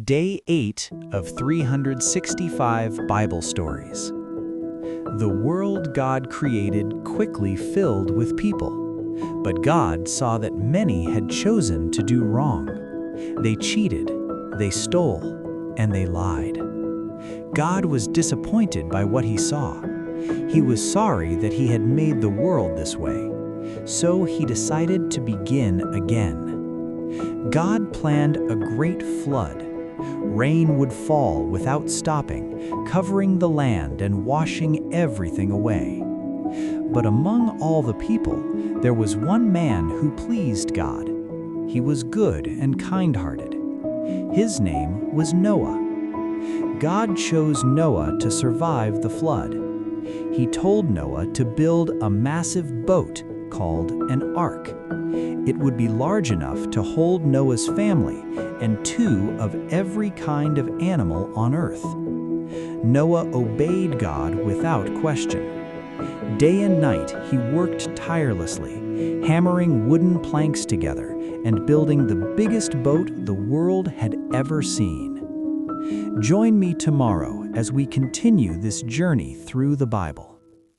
Day 8 of 365 Bible Stories. The world God created quickly filled with people, but God saw that many had chosen to do wrong. They cheated, they stole, and they lied. God was disappointed by what he saw. He was sorry that he had made the world this way, so he decided to begin again. God planned a great flood. Rain would fall without stopping, covering the land and washing everything away. But among all the people, there was one man who pleased God. He was good and kind-hearted. His name was Noah. God chose Noah to survive the flood. He told Noah to build a massive boat called an ARK. It would be large enough to hold Noah's family and 2 of every kind of animal on earth. Noah obeyed God without question. Day and night he worked tirelessly, hammering wooden planks together and building the biggest boat the world had ever seen. Join me tomorrow as we continue this journey through the Bible.